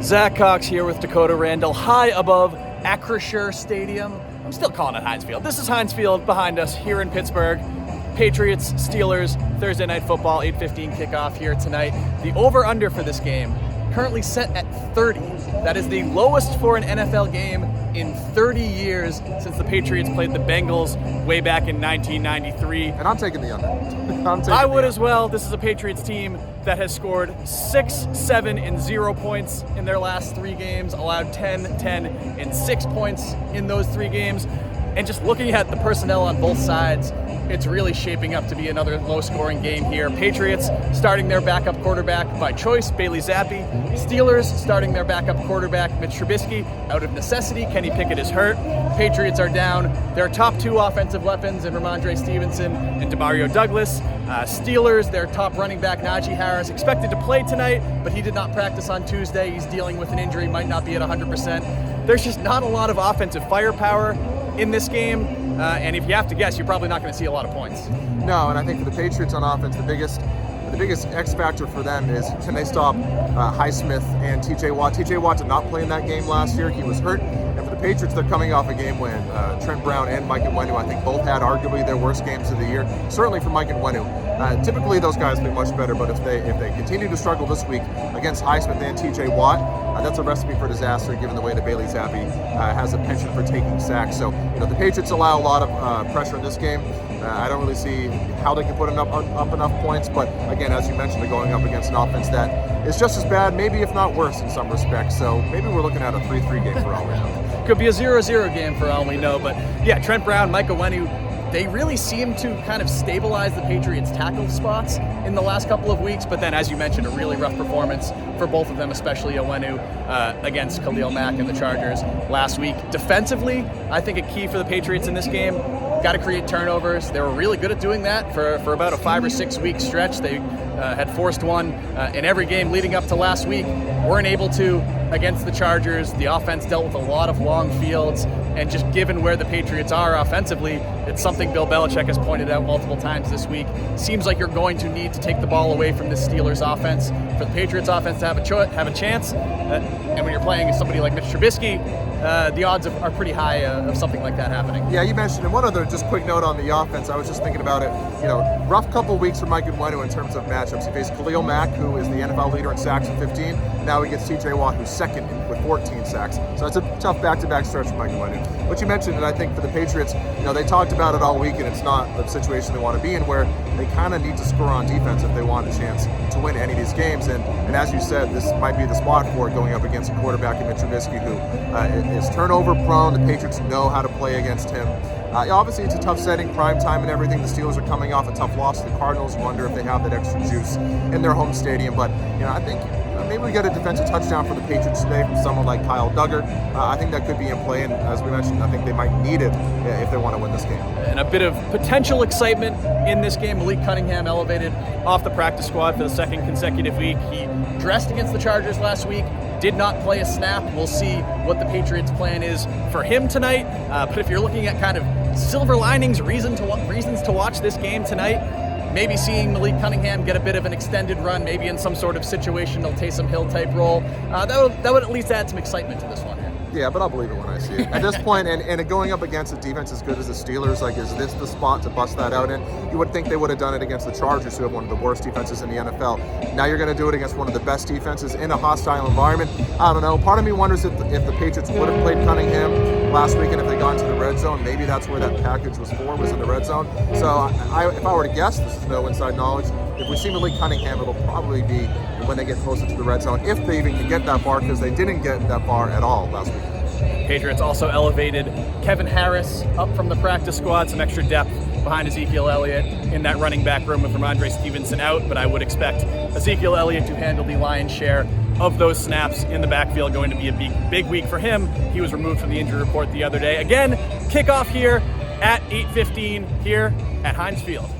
Zack Cox here with Dakota, Randall, high above Acrisure Stadium. I'm still calling it Heinz Field. This is Heinz Field behind us here in Pittsburgh. Patriots, Steelers, Thursday Night Football, 8:15 kickoff here tonight. The over-under for this game currently set at 30. That is the lowest for an NFL game in 30 years since the Patriots played the Bengals way back in 1993. And I'm taking the under. I would as well. This is a Patriots team that has scored 6, 7, and 0 points in their last 3 games, allowed 10, 10, and 6 points in those 3 games. And just looking at the personnel on both sides, it's really shaping up to be another low-scoring game here. Patriots starting their backup quarterback by choice, Bailey Zappi. Steelers starting their backup quarterback, Mitch Trubisky, out of necessity. Kenny Pickett is hurt. Patriots are down their top 2 offensive weapons in Ramondre Stevenson and Demario Douglas. Steelers, their top running back, Najee Harris, expected to play tonight, but he did not practice on Tuesday. He's dealing with an injury, might not be at 100%. There's just not a lot of offensive firepower in this game, and if you have to guess, you're probably not going to see a lot of points. No, and I think for the Patriots on offense, the biggest X factor for them is can they stop Highsmith and TJ Watt. TJ Watt did not play in that game last year. He was hurt. And for the Patriots, they're coming off a game when Trent Brown and Mike Nwenu, I think, both had arguably their worst games of the year. Certainly for Mike Nwenu. Typically, those guys play much better, but if they continue to struggle this week against Highsmith and TJ Watt, that's a recipe for disaster, given the way that Bailey Zappi has a penchant for taking sacks. So, the Patriots allow a lot of pressure in this game. I don't really see how they can put up enough points, but again, as you mentioned, they're going up against an offense that is just as bad, maybe if not worse in some respects. So maybe we're looking at a 3-3 game for all we know. Could be a 0-0 game for all we know, but yeah, Trent Brown, Mike Nwenu, they really seem to kind of stabilize the Patriots' tackle spots in the last couple of weeks, but then, as you mentioned, a really rough performance for both of them, especially Nwenu against Khalil Mack and the Chargers last week. Defensively, I think a key for the Patriots in this game, got to create turnovers. They were really good at doing that for about a 5 or 6 week stretch. They had forced one in every game leading up to last week. Weren't able to against the Chargers. The offense dealt with a lot of long fields, and just given where the Patriots are offensively, it's something Bill Belichick has pointed out multiple times this week. Seems like you're going to need to take the ball away from this Steelers offense for the Patriots offense to have a chance. And when you're playing somebody like Mitch Trubisky, the odds are pretty high of something like that happening. Yeah, you mentioned, and one other just quick note on the offense, I was just thinking about it, rough couple weeks for Mike Nwenu in terms of matchups. He faced Khalil Mack, who is the NFL leader in sacks with 15. Now he gets TJ Watt, who's second with 14 sacks. So it's a tough back-to-back stretch for Mike Nwenu. But you mentioned it, I think for the Patriots, they talked about it all week, and it's not the situation they want to be in, where they kind of need to score on defense if they want a chance to win any of these games. And as you said, this might be the spot for it, going up against a quarterback in Mitch Trubisky, who is turnover prone. The Patriots know how to play against him. Obviously, it's a tough setting, prime time and everything. The Steelers are coming off a tough loss to the Cardinals. Wonder if they have that extra juice in their home stadium. But, I think maybe we get a defensive touchdown for the Patriots today from someone like Kyle Duggar. I think that could be in play, and as we mentioned, I think they might need it if they want to win this game. And a bit of potential excitement in this game. Malik Cunningham elevated off the practice squad for the 2nd consecutive week. He dressed against the Chargers last week, did not play a snap. We'll see what the Patriots' plan is for him tonight. But if you're looking at kind of silver linings, reasons to watch this game tonight, maybe seeing Malik Cunningham get a bit of an extended run, maybe in some sort of situational Taysom Hill type role, that would at least add some excitement to this one here. Yeah, but I'll believe it when I see it. At this point, and going up against a defense as good as the Steelers, is this the spot to bust that out in? You would think they would have done it against the Chargers, who have one of the worst defenses in the NFL. Now you're going to do it against one of the best defenses in a hostile environment. I don't know. Part of me wonders if the Patriots would have played Cunningham last week, and if they got into the red zone, maybe that's where that package was in the red zone. So if I were to guess, this is no inside knowledge, if we see Malik Cunningham, it'll probably be when they get closer to the red zone, if they even can get that far, because they didn't get that far at all last week. Patriots also elevated Kevin Harris up from the practice squad, some extra depth behind Ezekiel Elliott in that running back room with Ramondre Stevenson out, but I would expect Ezekiel Elliott to handle the lion's share of those snaps in the backfield. Going to be a big week for him. He was removed from the injury report the other day. Again, kickoff here at 8:15 here at Heinz Field.